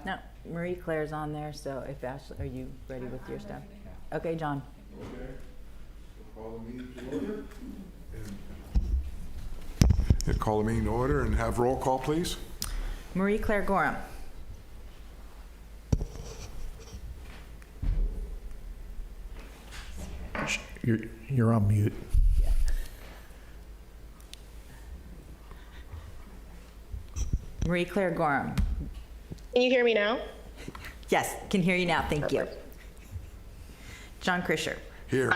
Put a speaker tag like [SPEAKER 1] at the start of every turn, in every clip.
[SPEAKER 1] No, Marie Claire's on there, so if Ashley, are you ready with your stuff? Okay, John.
[SPEAKER 2] Okay. We'll call the meeting to order. Call the meeting to order and have roll call, please.
[SPEAKER 1] Marie Claire Gorham.
[SPEAKER 3] You're on mute.
[SPEAKER 1] Marie Claire Gorham.
[SPEAKER 4] Can you hear me now?
[SPEAKER 1] Yes, can hear you now, thank you. John Krischer.
[SPEAKER 2] Here.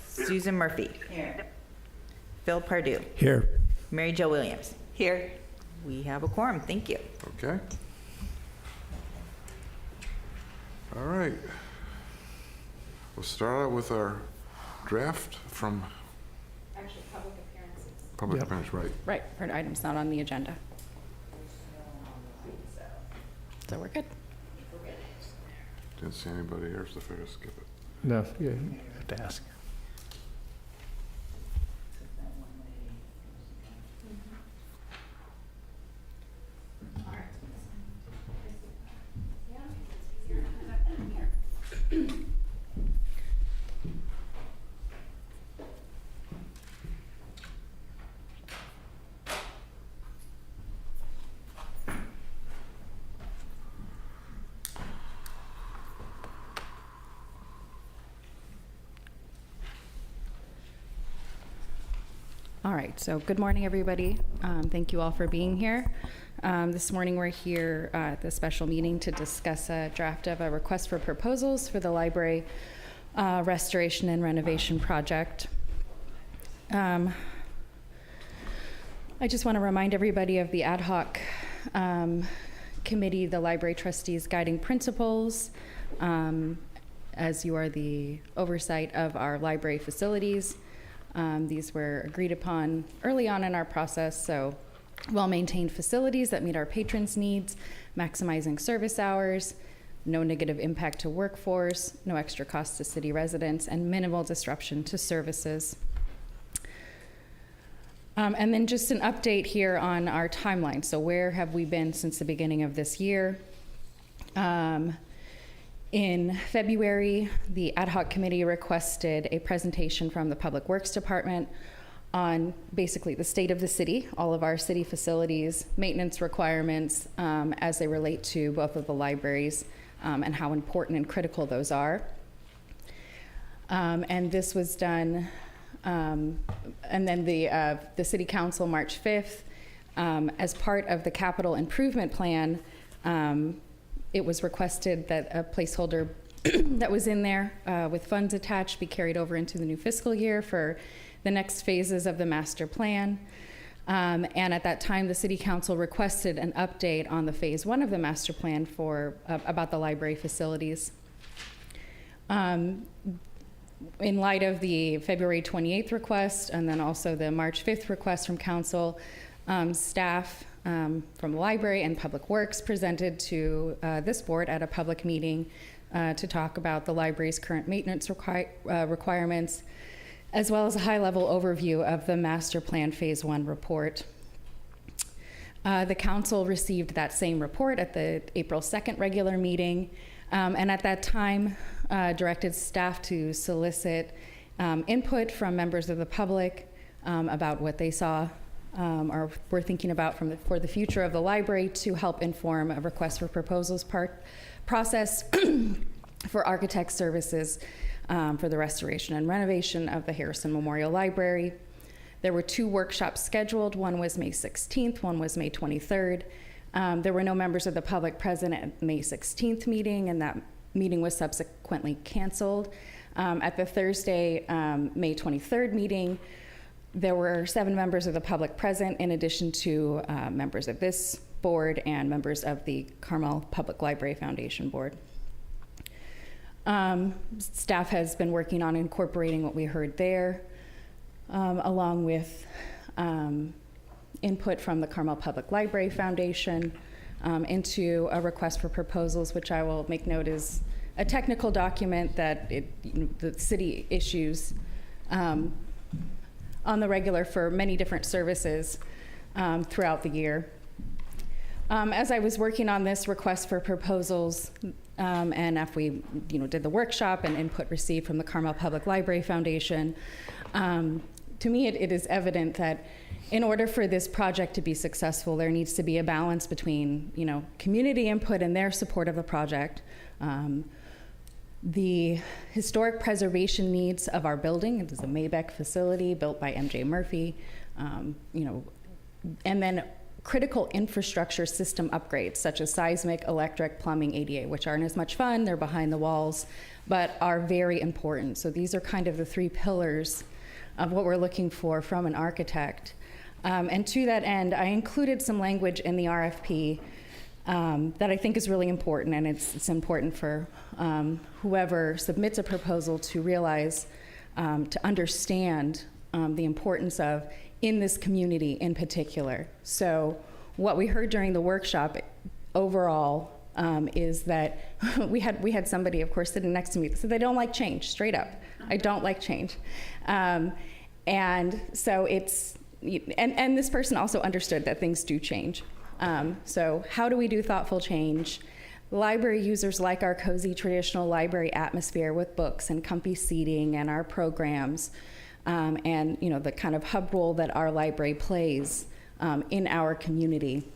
[SPEAKER 1] Susan Murphy. Here. Phil Pardue.
[SPEAKER 3] Here.
[SPEAKER 1] Mary Jo Williams. Here. We have a quorum, thank you.
[SPEAKER 2] Okay. All right. We'll start out with our draft from
[SPEAKER 5] Actually, public appearances.
[SPEAKER 2] public
[SPEAKER 3] Yep.
[SPEAKER 2] affairs, right?
[SPEAKER 5] Right, for an item's not on the agenda. So we're good.
[SPEAKER 2] Didn't see anybody here, so figure skip it.
[SPEAKER 3] No, you have to ask.
[SPEAKER 5] All right, so good morning, everybody. Thank you all for being here. This morning we're here at the special meeting to discuss a draft of a request for proposals for the library restoration and renovation project. I just want to remind everybody of the ad hoc committee, the library trustees guiding principles, as you are the oversight of our library facilities. These were agreed upon early on in our process, so well-maintained facilities that meet our patrons' needs, maximizing service hours, no negative impact to workforce, no extra cost to city residents, and minimal disruption to services. And then just an update here on our timeline. So where have we been since the beginning of this year? In February, the ad hoc committee requested a presentation from the Public Works Department on basically the state of the city, all of our city facilities, maintenance requirements as they relate to both of the libraries and how important and critical those are. And this was done, and then the City Council, March 5th, as part of the capital improvement plan, it was requested that a placeholder that was in there with funds attached be carried over into the new fiscal year for the next phases of the master plan. And at that time, the City Council requested an update on the phase 1 of the master plan for about the library facilities. In light of the February 28th request and then also the March 5th request from Council, staff from the library and Public Works presented to this board at a public meeting to talk about the library's current maintenance requirements, as well as a high-level overview of the Master Plan Phase 1 report. The council received that same report at the April 2nd regular meeting, and at that time directed staff to solicit input from members of the public about what they saw or were thinking about for the future of the library to help inform a request for proposals process for architect services for the restoration and renovation of the Harrison Memorial Library. There were 2 workshops scheduled. One was May 16th, one was May 23rd. There were no members of the public present at May 16th meeting, and that meeting was subsequently canceled. At the Thursday, May 23rd meeting, there were 7 members of the public present, in addition to members of this board and members of the Carmel Public Library Foundation Board. Staff has been working on incorporating what we heard there, along with input from the Carmel Public Library Foundation into a request for proposals, which I will make note is a technical document that the city issues on the regular for many different services throughout the year. As I was working on this request for proposals, and after we, did the workshop and input received from the Carmel Public Library Foundation, to me it is evident that in order for this project to be successful, there needs to be a balance between, community input and their support of the project, the historic preservation needs of our building. It is a Maybeck facility built by M.J. Murphy, and then critical infrastructure system upgrades such as seismic, electric, plumbing, ADA, which aren't as much fun, they're behind the walls, but are very important. So these are kind of the three pillars of what we're looking for from an architect. And to that end, I included some language in the RFP that I think is really important, and it's important for whoever submits a proposal to realize, to understand the importance of in this community in particular. So what we heard during the workshop overall is that we had somebody, of course, sitting next to me that said they don't like change, straight up. I don't like change. And so and this person also understood that things do change. So how do we do thoughtful change? Library users like our cozy traditional library atmosphere with books and comfy seating and our programs, and the kind of hub role that our library plays in our community.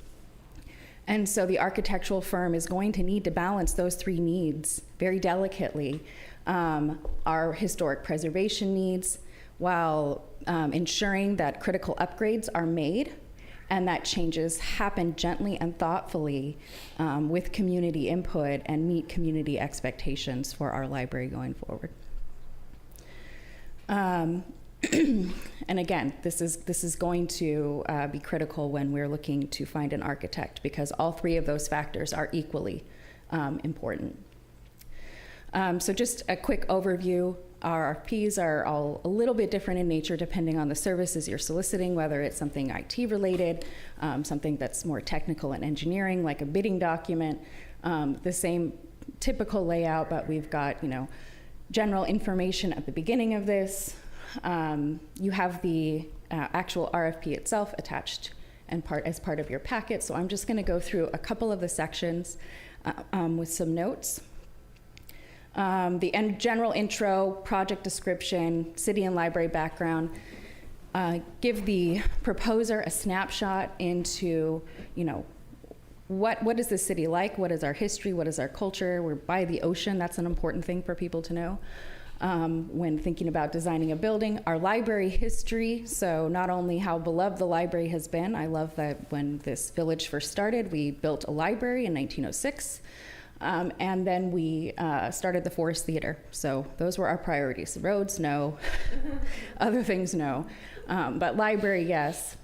[SPEAKER 5] And so the architectural firm is going to need to balance those three needs very delicately. Our historic preservation needs, while ensuring that critical upgrades are made and that changes happen gently and thoughtfully with community input and meet community expectations for our library going forward. And again, this is going to be critical when we're looking to find an architect, because all three of those factors are equally important. So just a quick overview. Our RFPs are all a little bit different in nature depending on the services you're soliciting, whether it's something IT related, something that's more technical and engineering, like a bidding document, the same typical layout, but we've got, general information at the beginning of this. You have the actual RFP itself attached and as part of your packet. So I'm just going to go through a couple of the sections with some notes. The general intro, project description, city and library background, give the proposer a snapshot into, what is the city like? What is our history? What is our culture? We're by the ocean. That's an important thing for people to know when thinking about designing a building. Our library history, so not only how beloved the library has been. I love that when this village first started, we built a library in 1906. And then we started the Forest Theater. So those were our priorities. Roads, no. Other things, no. But library, yes.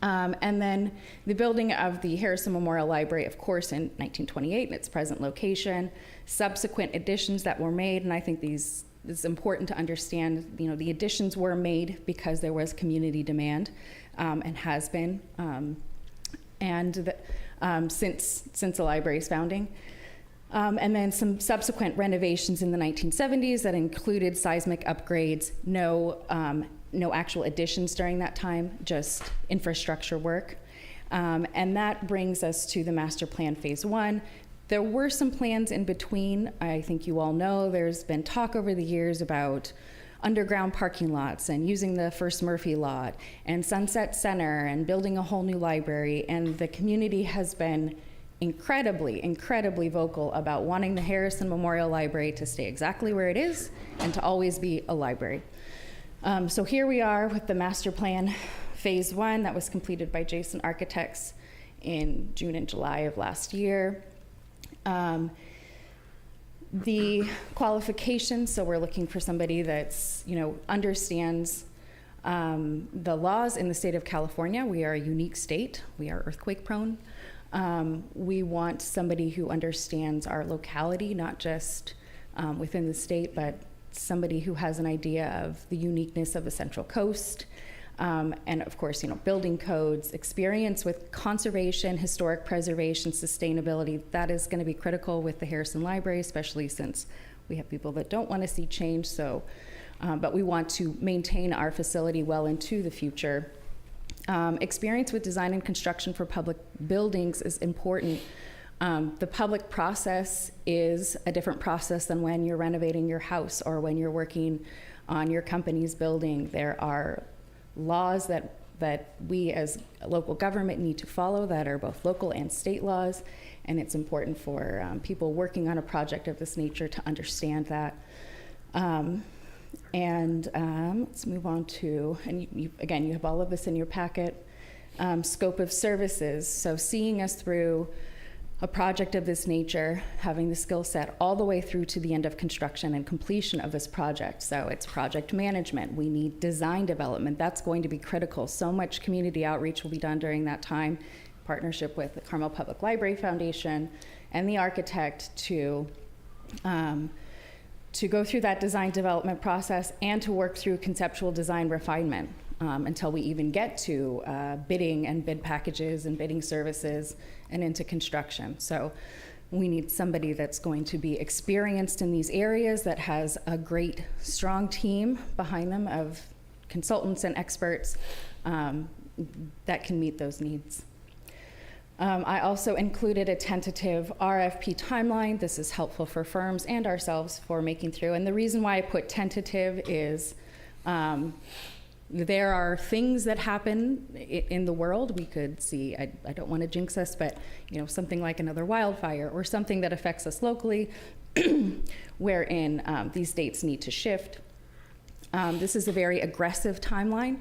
[SPEAKER 5] And then the building of the Harrison Memorial Library, of course, in 1928 in its present location. Subsequent additions that were made, and I think it's important to understand, the additions were made because there was community demand, and has been, since the library's founding. And then some subsequent renovations in the 1970s that included seismic upgrades, no actual additions during that time, just infrastructure work. And that brings us to the master plan phase 1. There were some plans in between. I think you all know there's been talk over the years about underground parking lots and using the First Murphy lot and Sunset Center and building a whole new library. And the community has been incredibly vocal about wanting the Harrison Memorial Library to stay exactly where it is and to always be a library. So here we are with the master plan phase 1 that was completed by Jason Architects in June and July of last year. The qualifications, so we're looking for somebody that's, understands the laws in the state of California. We are a unique state. We are earthquake prone. We want somebody who understands our locality, not just within the state, but somebody who has an idea of the uniqueness of the Central Coast. And of course, building codes, experience with conservation, historic preservation, sustainability. That is going to be critical with the Harrison Library, especially since we have people that don't want to see change. So, but we want to maintain our facility well into the future. Experience with design and construction for public buildings is important. The public process is a different process than when you're renovating your house or when you're working on your company's building. There are laws that we as a local government need to follow that are both local and state laws, and it's important for people working on a project of this nature to understand that. Let's move on to, and again, you have all of this in your packet. Scope of services, so seeing us through a project of this nature, having the skill set all the way through to the end of construction and completion of this project. So it's project management. We need design development. That's going to be critical. So much community outreach will be done during that time, in partnership with the Carmel Public Library Foundation and the architect to go through that design development process and to work through conceptual design refinement until we even get to bidding and bid packages and bidding services and into construction. So we need somebody that's going to be experienced in these areas, that has a great, strong team behind them of consultants and experts that can meet those needs. I also included a tentative RFP timeline. This is helpful for firms and ourselves for making through. And the reason why I put tentative is there are things that happen in the world. We could see, I don't want to jinx us, but something like another wildfire or something that affects us locally, wherein these dates need to shift. This is a very aggressive timeline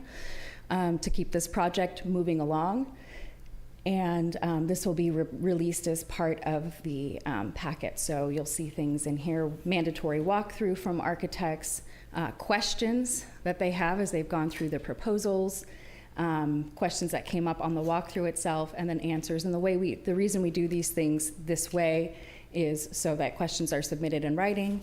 [SPEAKER 5] to keep this project moving along. And this will be released as part of the packet. So you'll see things in here, mandatory walkthrough from architects, questions that they have as they've gone through the proposals, questions that came up on the walkthrough itself, and then answers. And the reason we do these things this way is so that questions are submitted in writing.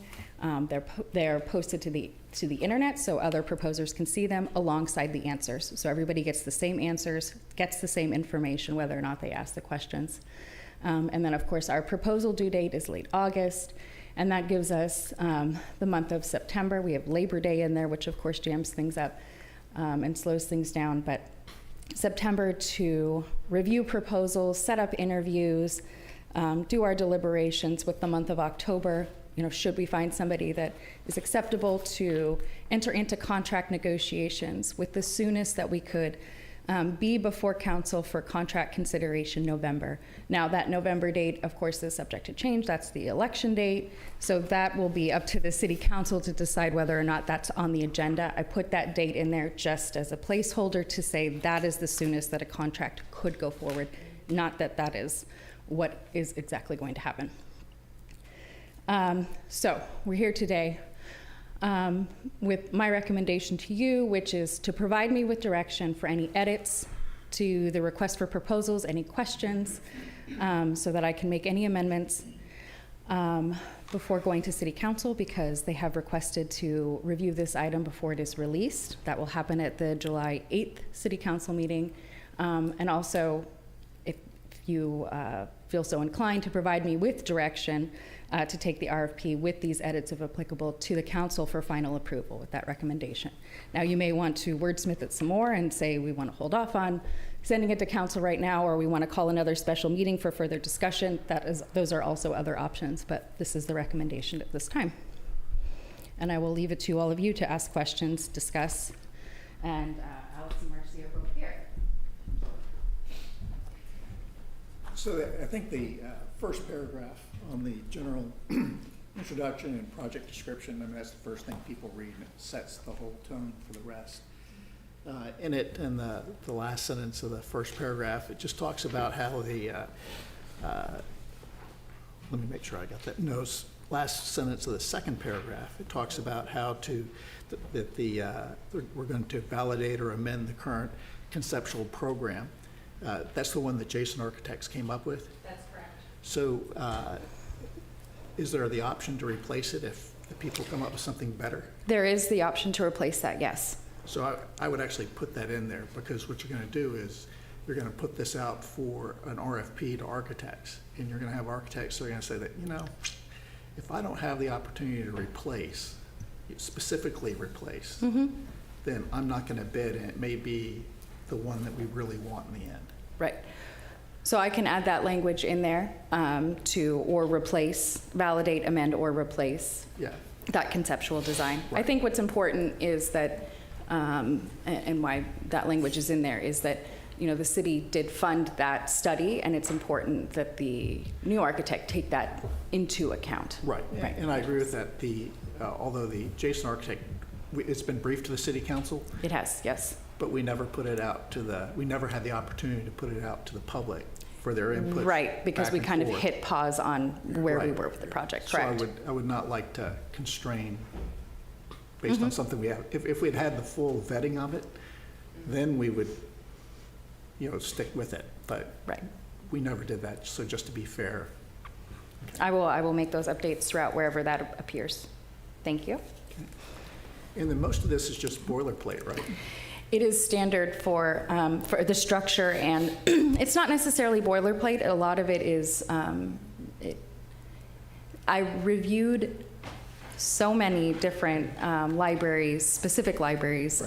[SPEAKER 5] They're posted to the internet so other proposers can see them alongside the answers. So everybody gets the same answers, gets the same information, whether or not they ask the questions. And then, of course, our proposal due date is late August, and that gives us the month of September. We have Labor Day in there, which, of course, jams things up and slows things down. But September to review proposals, set up interviews, do our deliberations, with the month of October, should we find somebody that is acceptable, to enter into contract negotiations with the soonest that we could be before council for contract consideration, November. Now, that November date, of course, is subject to change. That's the election date. So that will be up to the city council to decide whether or not that's on the agenda. I put that date in there just as a placeholder to say that is the soonest that a contract could go forward, not that that is what is exactly going to happen. So we're here today with my recommendation to you, which is to provide me with direction for any edits to the request for proposals, any questions, so that I can make any amendments before going to City Council, because they have requested to review this item before it is released. That will happen at the July 8th City Council meeting. And also, if you feel so inclined, to provide me with direction to take the RFP with these edits, if applicable, to the council for final approval with that recommendation. Now, you may want to wordsmith it some more and say we want to hold off on sending it to council right now, or we want to call another special meeting for further discussion. Those are also other options, but this is the recommendation at this time. And I will leave it to all of you to ask questions, discuss, and Alex and Marcia are both here.
[SPEAKER 6] So I think the first paragraph on the general introduction and project description, that's the first thing people read, and it sets the whole tone for the rest. In it, in the last sentence of the first paragraph, it just talks about how the, let me make sure I got that. No, last sentence of the second paragraph, it talks about how we're going to validate or amend the current conceptual program. That's the one that Jason Architects came up with?
[SPEAKER 5] That's correct.
[SPEAKER 6] So is there the option to replace it if the people come up with something better?
[SPEAKER 5] There is the option to replace that, yes.
[SPEAKER 6] So I would actually put that in there, because what you're going to do is you're going to put this out for an RFP to architects, and you're going to have architects who are going to say that, if I don't have the opportunity to replace, specifically replace, then I'm not going to bid, and it may be the one that we really want in the end.
[SPEAKER 5] Right. So I can add that language in there or replace, validate, amend, or replace
[SPEAKER 6] Yeah.
[SPEAKER 5] that conceptual design. I
[SPEAKER 6] Right.
[SPEAKER 5] think what's important is that, and why that language is in there, is that, you know, the city did fund that study, and it's important that the new architect take that into account.
[SPEAKER 6] Right,
[SPEAKER 5] Right.
[SPEAKER 6] and I agree with that. Although the Jason architect, it's been briefed to the city council,
[SPEAKER 5] It has, yes.
[SPEAKER 6] but we never put it out we never had the opportunity to put it out to the public for their input.
[SPEAKER 5] Right, because we
[SPEAKER 6] back and
[SPEAKER 5] kind of
[SPEAKER 6] forth.
[SPEAKER 5] hit pause on where we
[SPEAKER 6] Right.
[SPEAKER 5] were with the project,
[SPEAKER 6] So
[SPEAKER 5] correct?
[SPEAKER 6] I would not like to constrain based on something we have. If we'd had the full vetting of it, then we would, stick with it. But
[SPEAKER 5] Right.
[SPEAKER 6] we never did that, so just to be fair.
[SPEAKER 5] I will make those updates throughout wherever that appears. Thank you.
[SPEAKER 6] And then most of this is just boilerplate, right?
[SPEAKER 5] It is standard for the structure, and it's not necessarily boilerplate. A lot of it is, I reviewed so many different libraries, specific libraries,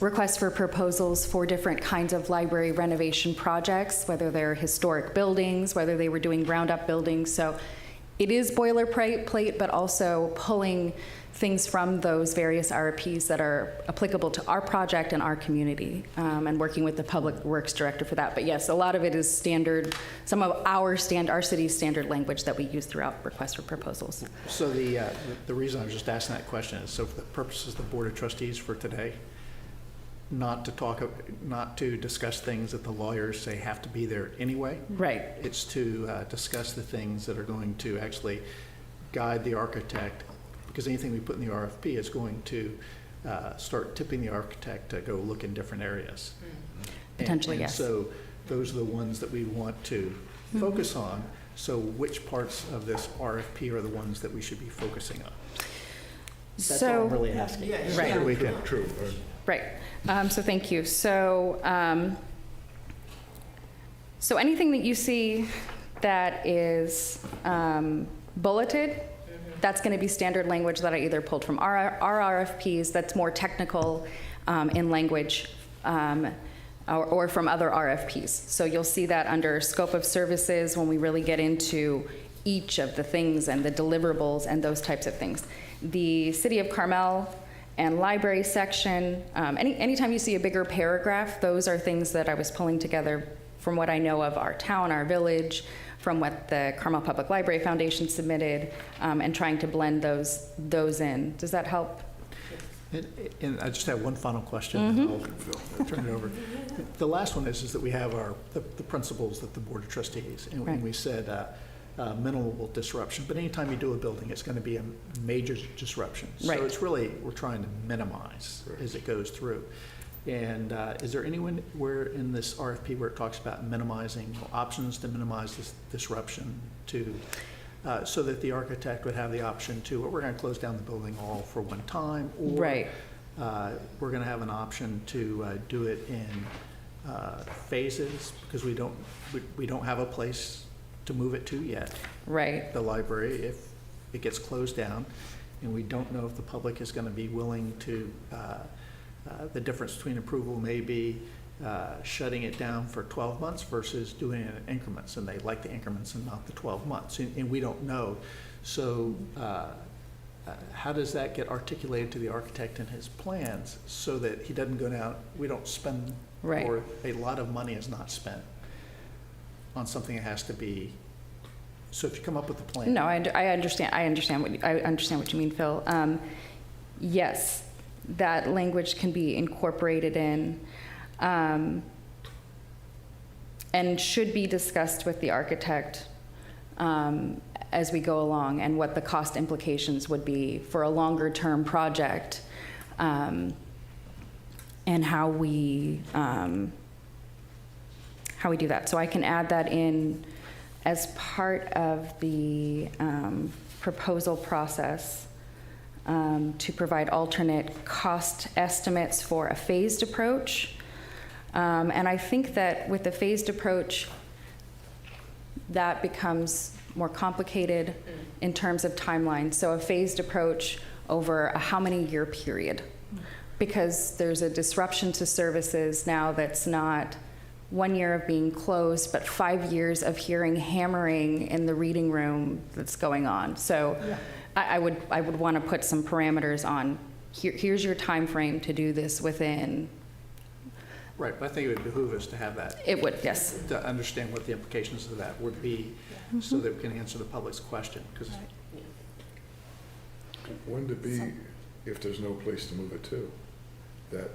[SPEAKER 5] requests for proposals for different kinds of library renovation projects, whether they're historic buildings, whether they were doing ground-up buildings. So it is boilerplate, but also pulling things from those various RFPs that are applicable to our project and our community, and working with the Public Works Director for that. But yes, a lot of it is standard, some of our city's standard language that we use throughout requests for proposals.
[SPEAKER 6] So the reason I was just asking that question is so for the purposes of the Board of Trustees for today, not to discuss things that the lawyers say have to be there anyway.
[SPEAKER 5] Right.
[SPEAKER 6] It's to discuss the things that are going to actually guide the architect, because anything we put in the RFP is going to start tipping the architect to go look in different areas.
[SPEAKER 5] Potentially,
[SPEAKER 6] And
[SPEAKER 5] yes.
[SPEAKER 6] so those are the ones that we want to focus on. So which parts of this RFP are the ones that we should be focusing on? That's all I'm really asking.
[SPEAKER 5] Right.
[SPEAKER 6] So we can-
[SPEAKER 5] Right. So thank you. So, so anything that you see that is bulleted, that's going to be standard language that I either pulled from our RFPs that's more technical in language, or from other RFPs. So you'll see that under scope of services when we really get into each of the things and the deliverables and those types of things. The City of Carmel and library section, anytime you see a bigger paragraph, those are things that I was pulling together from what I know of our town, our village, from what the Carmel Public Library Foundation submitted, and trying to blend those in. Does that help?
[SPEAKER 6] And I just have one final question, and I'll turn it over. The last one is that we have the principles that the Board of Trustees, and
[SPEAKER 5] Right.
[SPEAKER 6] we said minimal disruption, but anytime you do a building, it's going to be a major disruption.
[SPEAKER 5] Right.
[SPEAKER 6] So it's really, we're trying to minimize as it goes through. And is there anywhere in this RFP where it talks about minimizing, options to minimize this disruption to, so that the architect would have the option to, well, we're going to close down the building all for one time, or
[SPEAKER 5] Right.
[SPEAKER 6] We're going to have an option to do it in phases, because we don't have a place to move it to yet,
[SPEAKER 5] Right.
[SPEAKER 6] the library, if it gets closed down, and we don't know if the public is going to be willing to, the difference between approval may be shutting it down for 12 months versus doing it in increments, and they like the increments and not the 12 months, and we don't know. So how does that get articulated to the architect in his plans so that he doesn't go down, we don't spend,
[SPEAKER 5] Right.
[SPEAKER 6] or a lot of money is not spent on something that has to be, so if you come up with a plan.
[SPEAKER 5] No, I understand what you mean, Phil. Yes, that language can be incorporated in, and should be discussed with the architect as we go along, and what the cost implications would be for a longer-term project, and how we do that. So I can add that in as part of the proposal process, to provide alternate cost estimates for a phased approach. And I think that with the phased approach, that becomes more complicated in terms of timeline. So a phased approach over a how many year period? because there's a disruption to services now that's not 1 year of being closed, but 5 years of hearing hammering in the reading room that's going on. So I would want to put some parameters on, here's your time frame to do this within.
[SPEAKER 6] Right, but I think it would behoove us to have that,
[SPEAKER 5] It would, yes.
[SPEAKER 6] to understand what the implications of that would be, so that we can answer the public's question, because
[SPEAKER 2] Wouldn't it be, if there's no place to move it to, that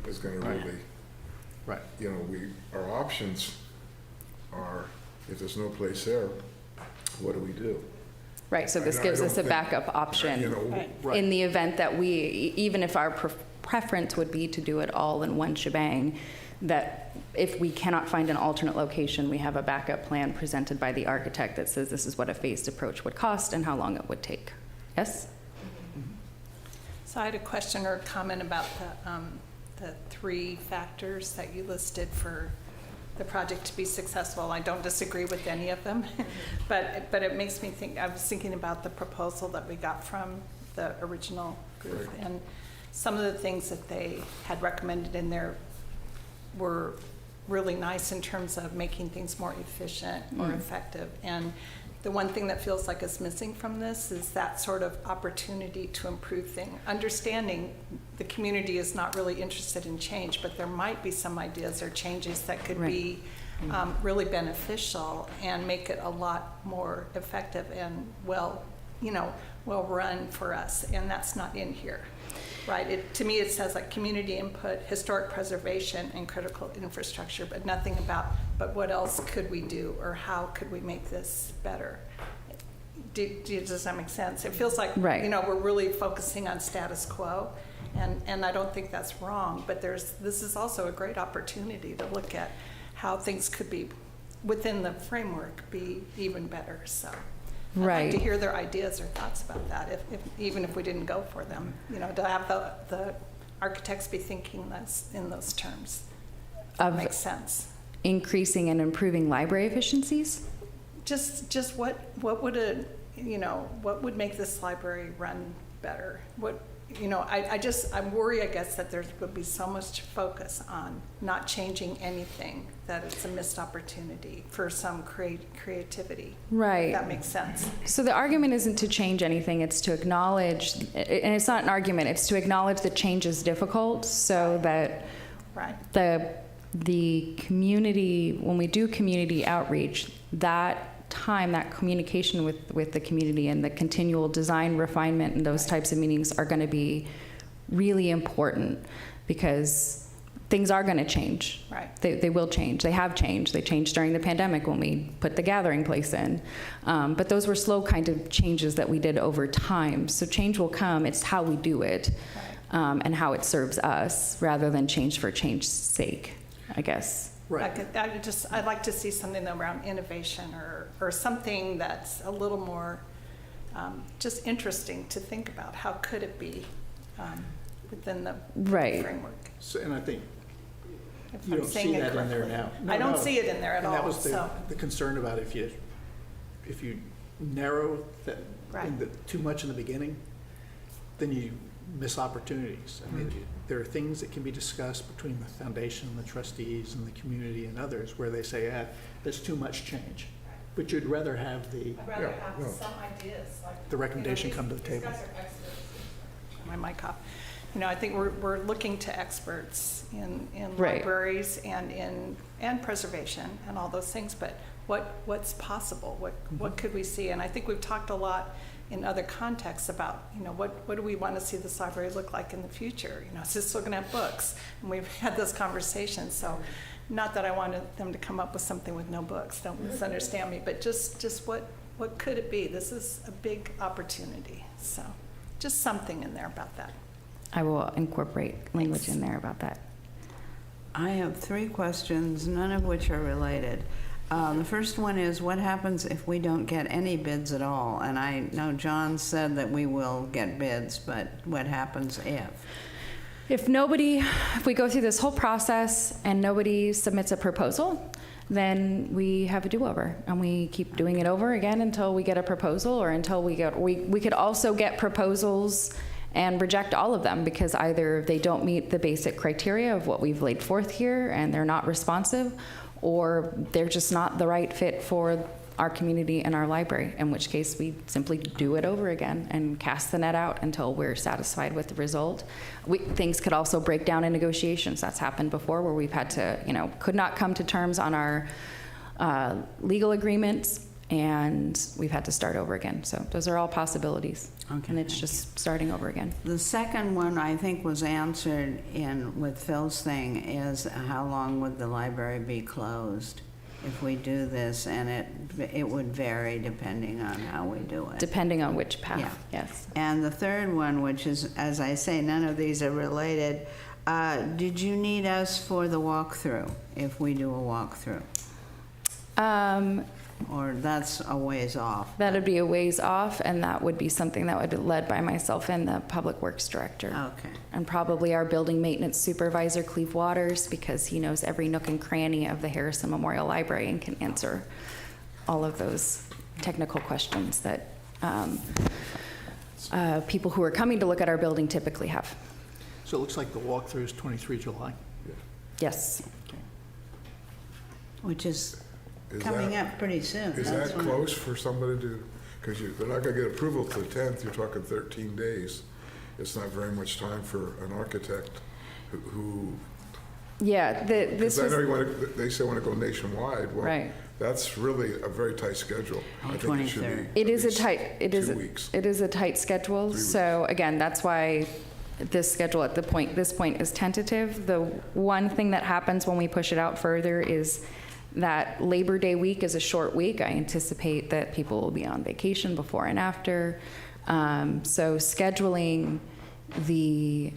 [SPEAKER 2] is gonna
[SPEAKER 6] Right.
[SPEAKER 2] really,
[SPEAKER 6] right.
[SPEAKER 2] you know, our options are, if there's no place there, what do we do?
[SPEAKER 5] Right, so this
[SPEAKER 2] I
[SPEAKER 5] gives
[SPEAKER 2] don't
[SPEAKER 5] us a
[SPEAKER 2] think-
[SPEAKER 5] backup
[SPEAKER 2] You
[SPEAKER 5] option
[SPEAKER 2] know,
[SPEAKER 6] Right.
[SPEAKER 5] in the event that even if our preference would be to do it all in one shebang, that if we cannot find an alternate location, we have a backup plan presented by the architect that says this is what a phased approach would cost and how long it would take. Yes?
[SPEAKER 7] So I had a question or a comment about the 3 factors that you listed for the project to be successful. I don't disagree with any of them, but it makes me think, I was thinking about the proposal that we got from the original group.
[SPEAKER 2] Right.
[SPEAKER 7] And some of the things that they had recommended in there were really nice in terms of making things more efficient, more effective. And the one thing that feels like is missing from this is that sort of opportunity to improve things. Understanding the community is not really interested in change, but there might be some ideas or changes that could be really beneficial and make it a lot more effective and well run for us. And that's not in here, right? To me, it says like community input, historic preservation, and critical infrastructure, but nothing about, but what else could we do, or how could we make this better? Does that make sense? It feels like,
[SPEAKER 5] Right.
[SPEAKER 7] we're really focusing on status quo, and I don't think that's wrong, but this is also a great opportunity to look at how things could be, within the framework, be even better, so. I'd like
[SPEAKER 5] Right.
[SPEAKER 7] to hear their ideas or thoughts about that, even if we didn't go for them. To have the architects be thinking in those terms.
[SPEAKER 5] Of
[SPEAKER 7] Makes sense.
[SPEAKER 5] increasing and improving library efficiencies?
[SPEAKER 7] Just what would make this library run better? I worry, I guess, that there would be so much focus on not changing anything that it's a missed opportunity for some creativity.
[SPEAKER 5] Right.
[SPEAKER 7] If that makes sense.
[SPEAKER 5] So the argument isn't to change anything, it's to acknowledge, and it's not an argument, it's to acknowledge that change is difficult so that
[SPEAKER 7] Right.
[SPEAKER 5] the community, when we do community outreach, that time, that communication with the community and the continual design refinement and those types of meetings are going to be really important, because things are going to change.
[SPEAKER 7] Right.
[SPEAKER 5] They will change. They have changed. They changed during the pandemic when we put the gathering place in. But those were slow kind of changes that we did over time. So change will come. It's how we do it, and how it serves us, rather than change for change's sake, I guess.
[SPEAKER 6] Right.
[SPEAKER 7] I'd like to see something around innovation or something that's a little more just interesting to think about. How could it be within the
[SPEAKER 5] Right.
[SPEAKER 7] framework?
[SPEAKER 6] So, and I think
[SPEAKER 7] If
[SPEAKER 6] you
[SPEAKER 7] I'm
[SPEAKER 6] don't
[SPEAKER 7] saying
[SPEAKER 6] see
[SPEAKER 7] it
[SPEAKER 6] that in there
[SPEAKER 7] correctly.
[SPEAKER 6] now.
[SPEAKER 7] I don't see it in there at
[SPEAKER 6] And that
[SPEAKER 7] all,
[SPEAKER 6] was
[SPEAKER 7] so.
[SPEAKER 6] the concern about if you narrow that
[SPEAKER 7] Right.
[SPEAKER 6] too much in the beginning, then you miss opportunities. I mean, there are things that can be discussed between the foundation and the trustees and the community and others where they say, there's too much change. But you'd rather have
[SPEAKER 7] I'd rather
[SPEAKER 2] Yeah,
[SPEAKER 7] have
[SPEAKER 2] no.
[SPEAKER 7] some ideas, like.
[SPEAKER 6] The recommendation come to the table.
[SPEAKER 7] These guys are experts. My mic off. I think we're looking to experts in
[SPEAKER 5] Right.
[SPEAKER 7] libraries and preservation and all those things, but what's possible? What could we see? And I think we've talked a lot in other contexts about, what do we want to see this library look like in the future? Is this still going to have books? And we've had those conversations, so not that I wanted them to come up with something with no books, don't misunderstand me, but just what could it be? This is a big opportunity, so just something in there about that.
[SPEAKER 5] I will incorporate language in there about that.
[SPEAKER 8] I have 3 questions, none of which are related. The first one is, what happens if we don't get any bids at all? And I know John said that we will get bids, but what happens if?
[SPEAKER 5] If we go through this whole process and nobody submits a proposal, then we have a do-over, and we keep doing it over again until we get a proposal, or until we could also get proposals and reject all of them because either they don't meet the basic criteria of what we've laid forth here and they're not responsive, or they're just not the right fit for our community and our library, in which case we simply do it over again and cast the net out until we're satisfied with the result. Things could also break down in negotiations. That's happened before where we've had to, could not come to terms on our legal agreements, and we've had to start over again. So those are all possibilities.
[SPEAKER 8] Okay,
[SPEAKER 5] And it's
[SPEAKER 8] thank
[SPEAKER 5] just starting over again.
[SPEAKER 8] The second one, I think, was answered with Phil's thing, is how long would the library be closed if we do this? And it would vary depending on how we do it.
[SPEAKER 5] Depending on which path,
[SPEAKER 8] Yeah.
[SPEAKER 5] yes.
[SPEAKER 8] And the third one, which is, as I say, none of these are related, did you need us for the walkthrough, if we do a walkthrough? Or that's a ways off?
[SPEAKER 5] That'd be a ways off, and that would be something that would be led by myself and the Public Works Director.
[SPEAKER 8] Okay.
[SPEAKER 5] And probably our Building Maintenance Supervisor, Cleve Waters, because he knows every nook and cranny of the Harrison Memorial Library and can answer all of those technical questions that people who are coming to look at our building typically have.
[SPEAKER 6] So it looks like the walkthrough is 23 July.
[SPEAKER 5] Yes.
[SPEAKER 8] Which is
[SPEAKER 2] Is
[SPEAKER 8] coming
[SPEAKER 2] that-
[SPEAKER 8] up pretty soon.
[SPEAKER 2] Is
[SPEAKER 8] That's
[SPEAKER 2] that
[SPEAKER 8] when-
[SPEAKER 2] close for somebody to, because they're not gonna get approval to the 10th, you're talking 13 days. It's not very much time for an architect who,
[SPEAKER 5] Yeah, this
[SPEAKER 2] because I know
[SPEAKER 5] was,
[SPEAKER 2] they say want to go nationwide. Well,
[SPEAKER 5] Right.
[SPEAKER 2] that's really a very tight schedule.
[SPEAKER 8] Oh,
[SPEAKER 2] I think it should
[SPEAKER 8] 23rd.
[SPEAKER 2] be
[SPEAKER 5] it
[SPEAKER 2] at
[SPEAKER 5] is a
[SPEAKER 2] least
[SPEAKER 5] tight, it is,
[SPEAKER 2] 2 weeks.
[SPEAKER 5] it is a tight schedule.
[SPEAKER 2] 3 weeks.
[SPEAKER 5] So again, that's why this schedule at this point is tentative. The one thing that happens when we push it out further is that Labor Day week is a short week. I anticipate that people will be on vacation before and after. So scheduling the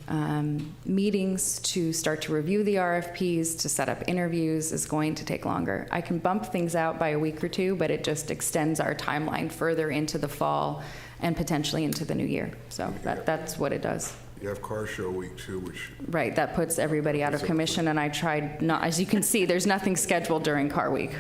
[SPEAKER 5] meetings to start to review the RFPs, to set up interviews is going to take longer. I can bump things out by a week or two, but it just extends our timeline further into the fall and potentially into the new year. So that's what it does.
[SPEAKER 2] You have car show week too, which,
[SPEAKER 5] Right, that puts everybody out of commission, and I tried not, as you can see, there's nothing scheduled during car week.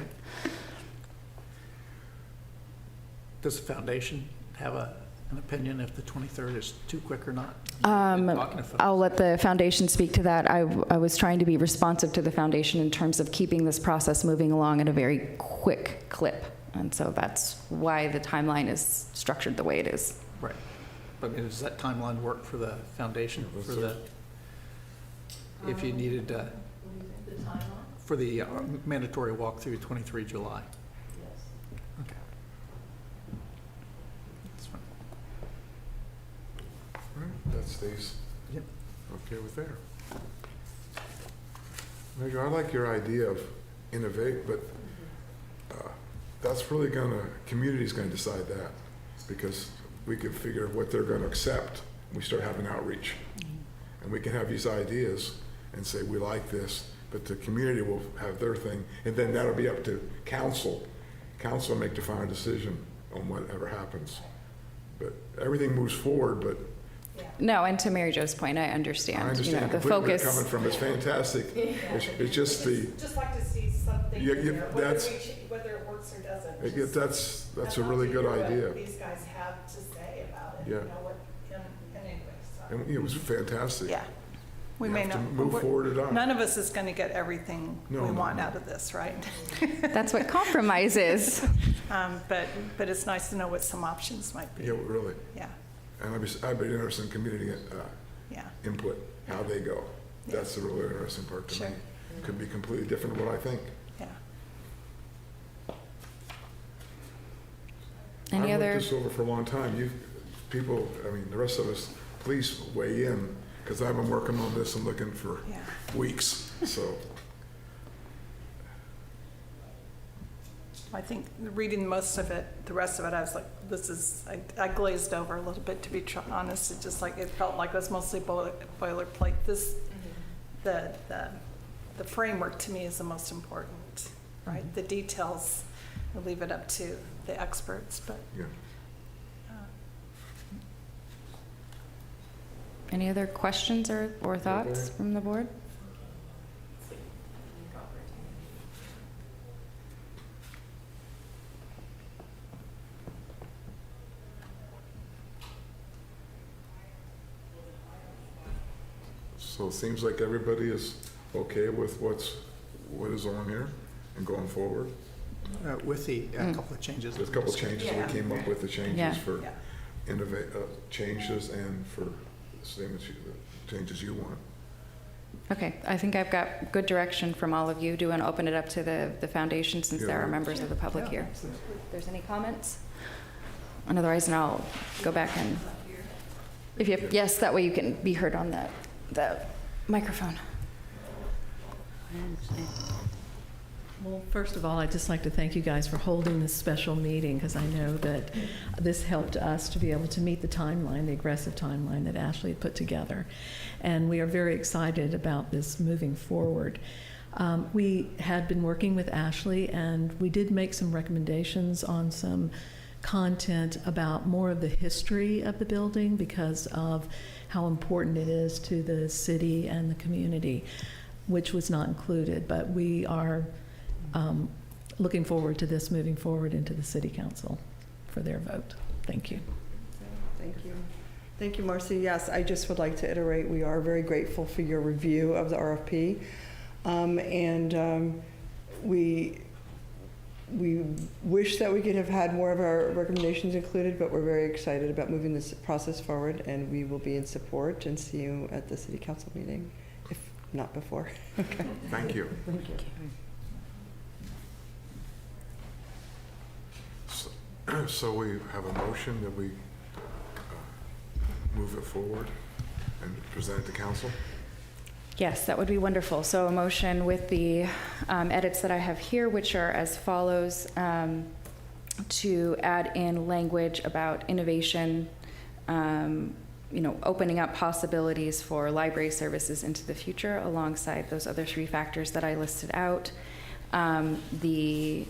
[SPEAKER 6] Does the foundation have an opinion if the 23rd is too quick or not? Talking to folks.
[SPEAKER 5] I'll let the foundation speak to that. I was trying to be responsive to the foundation in terms of keeping this process moving along at a very quick clip. And so that's why the timeline is structured the way it is.
[SPEAKER 6] Right. But does that timeline work for the foundation, for the, if you needed, for the mandatory walkthrough 23 July? Okay. That's fine.
[SPEAKER 2] all right, that stays
[SPEAKER 6] Yep.
[SPEAKER 2] okay with there. Major, I like your idea of innovate, but that's really community's gonna decide that, because we can figure what they're gonna accept. We start having outreach. And we can have these ideas and say, we like this, but the community will have their thing, and then that'll be up to council. Council will make the final decision on whatever happens. But everything moves forward, but
[SPEAKER 5] No, and to Mary Jo's point, I understand.
[SPEAKER 2] I understand
[SPEAKER 5] the
[SPEAKER 2] completely where you're
[SPEAKER 5] focus.
[SPEAKER 2] coming from. It's fantastic. It's just the,
[SPEAKER 7] Just like to see something
[SPEAKER 2] Yeah,
[SPEAKER 7] in
[SPEAKER 2] yeah,
[SPEAKER 7] there,
[SPEAKER 2] that's-
[SPEAKER 7] whether it works or doesn't.
[SPEAKER 2] that's a really good idea.
[SPEAKER 7] What these guys have to say about it,
[SPEAKER 2] Yeah.
[SPEAKER 7] anyway, so.
[SPEAKER 2] And it was fantastic.
[SPEAKER 7] Yeah. We
[SPEAKER 2] You
[SPEAKER 7] may
[SPEAKER 2] have to
[SPEAKER 7] not.
[SPEAKER 2] move
[SPEAKER 7] we're-
[SPEAKER 2] forward or not.
[SPEAKER 7] None of us is going to get everything
[SPEAKER 2] No,
[SPEAKER 7] we
[SPEAKER 2] no,
[SPEAKER 7] want
[SPEAKER 2] no.
[SPEAKER 7] out of this, right?
[SPEAKER 5] That's what compromise is.
[SPEAKER 7] But it's nice to know what some options might be.
[SPEAKER 2] Yeah, really.
[SPEAKER 7] Yeah,
[SPEAKER 2] And I'd be interested in community
[SPEAKER 7] yeah.
[SPEAKER 2] input, how they go. That's the really interesting part to
[SPEAKER 7] Sure.
[SPEAKER 2] me. Could be completely different than what I think.
[SPEAKER 7] Yeah.
[SPEAKER 5] Any
[SPEAKER 2] I've
[SPEAKER 5] other?
[SPEAKER 2] looked this over for a long time. People, the rest of us, please weigh in, because I've been working on this and looking for
[SPEAKER 7] Yeah.
[SPEAKER 2] weeks, so.
[SPEAKER 7] I think reading most of it, the rest of it, I was like, I glazed over a little bit, to be honest. It just like, it felt like it was mostly boilerplate. The framework to me is the most important, right? The details, I leave it up to the experts, but.
[SPEAKER 2] Yeah.
[SPEAKER 5] Any other questions or thoughts
[SPEAKER 2] Okay.
[SPEAKER 5] from the board?
[SPEAKER 2] So it seems like everybody is okay with what is on here and going forward.
[SPEAKER 6] With the couple of changes.
[SPEAKER 2] There's a couple of changes, we came up with the changes
[SPEAKER 1] Yeah.
[SPEAKER 2] for changes and for the same as the changes you want.
[SPEAKER 5] Okay, I think I've got good direction from all of you. Do you want to open it up to the foundation since there are members of the public here? If there's any comments? And otherwise, I'll go back and, if you, yes, that way you can be heard on the microphone.
[SPEAKER 9] Well, first of all, I'd just like to thank you guys for holding this special meeting, because I know that this helped us to be able to meet the timeline, the aggressive timeline that Ashley had put together. And we are very excited about this moving forward. We had been working with Ashley, and we did make some recommendations on some content about more of the history of the building because of how important it is to the city and the community, which was not included. But we are looking forward to this moving forward into the City Council for their vote. Thank you.
[SPEAKER 10] Thank you. Thank you, Marcy. Yes, I just would like to iterate, we are very grateful for your review of the RFP. We wish that we could have had more of our recommendations included, but we're very excited about moving this process forward, and we will be in support and see you at the City Council meeting, if not before. Okay.
[SPEAKER 2] Thank you.
[SPEAKER 10] Thank you.
[SPEAKER 2] So we have a motion that we move it forward and present it to council?
[SPEAKER 5] Yes, that would be wonderful. So a motion with the edits that I have here, which are as follows, to add in language about innovation, opening up possibilities for library services into the future alongside those other three factors that I listed out. The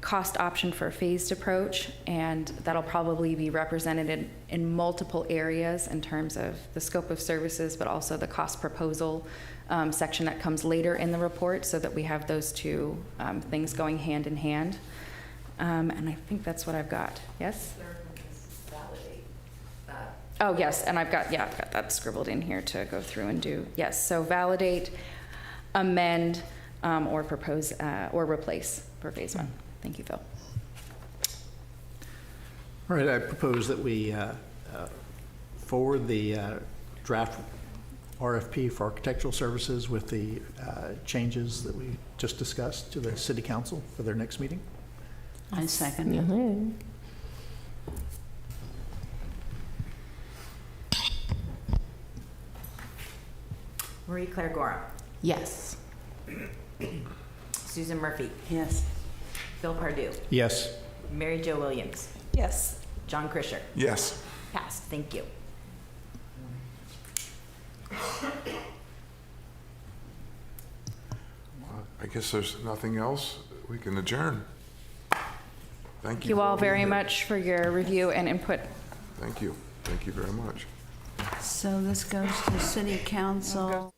[SPEAKER 5] cost option for a phased approach, and that'll probably be represented in multiple areas in terms of the scope of services, but also the cost proposal section that comes later in the report, so that we have those two things going hand in hand. And I think that's what I've got. Yes? Oh, yes, and I've got that scribbled in here to go through and do. Yes, so validate, amend, or propose, or replace for phase one. Thank you, Phil.
[SPEAKER 6] All right, I propose that we forward the draft RFP for architectural services with the changes that we just discussed to the City Council for their next meeting.
[SPEAKER 8] I second.
[SPEAKER 11] Marie Claire Gorham.
[SPEAKER 1] Yes.
[SPEAKER 11] Susan Murphy.
[SPEAKER 8] Yes.
[SPEAKER 11] Phil Pardue.
[SPEAKER 6] Yes.
[SPEAKER 11] Mary Jo Williams.
[SPEAKER 7] Yes.
[SPEAKER 11] John Krischer.
[SPEAKER 2] Yes.
[SPEAKER 11] Passed. Thank you.
[SPEAKER 2] I guess there's nothing else. We can adjourn. Thank you.
[SPEAKER 5] Thank you
[SPEAKER 2] for
[SPEAKER 5] all
[SPEAKER 2] being
[SPEAKER 5] very
[SPEAKER 2] here.
[SPEAKER 5] much for your review and input.
[SPEAKER 2] Thank you. Thank you very much.
[SPEAKER 8] So this goes to City Council.